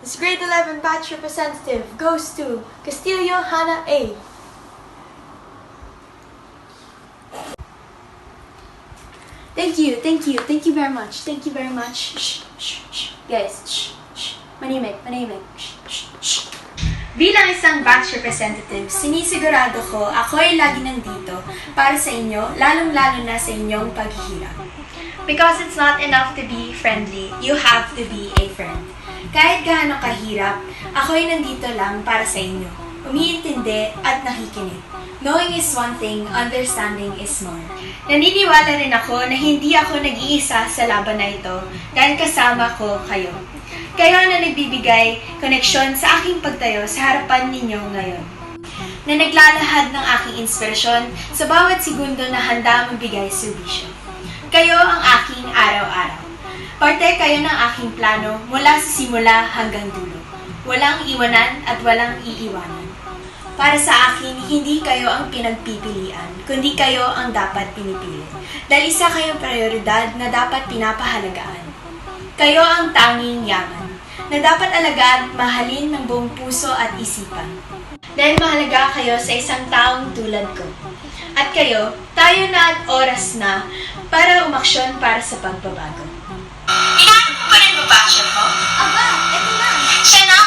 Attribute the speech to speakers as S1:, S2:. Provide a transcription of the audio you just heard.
S1: This grade 11 batch representative goes to Castillo Hannah A. Thank you very much. Thank you very much. Shh, shh, shh. Guys, shh, shh. Manimik. Shh, shh, shh. Bilang isang batch representative, sinisigurado ko ako'y lagi nandito para sa inyo, lalong-lalo na sa inyong paghihirap. Because it's not enough to be friendly, you have to be a friend. Kahit gaano kahirap, ako'y nandito lang para sa inyo. Umiintindi at nakikinig. Knowing is one thing, understanding is more. Naniniwala rin ako na hindi ako nag-iisa sa laban na ito dahil kasama ko kayo. Kayo na nagbibigay koneksyon sa aking pagtayo sa harapan ninyo ngayon. Na naglalahad ng aking inspirasyon sa bawat segundo na handa magbigay serbisyo. Kayo ang aking araw-araw. Parte kayo ng aking plano mula sa simula hanggang dulo. Walang iwanan at walang iiwanan. Para sa akin, hindi kayo ang pinagpipilian, kundi kayo ang dapat pinipili. Dahil isa kayong prioridad na dapat pinapahalagaan. Kayo ang tanging yaman, na dapat alagaan at mahalin ng buong puso at isipan. Dahil mahalaga kayo sa isang taong tulad ko. At kayo, tayo na at oras na para umaksyon para sa pagbabago.
S2: Inaarap mo pa rin ba siya mo?
S1: Aba, eto na!
S2: Siya na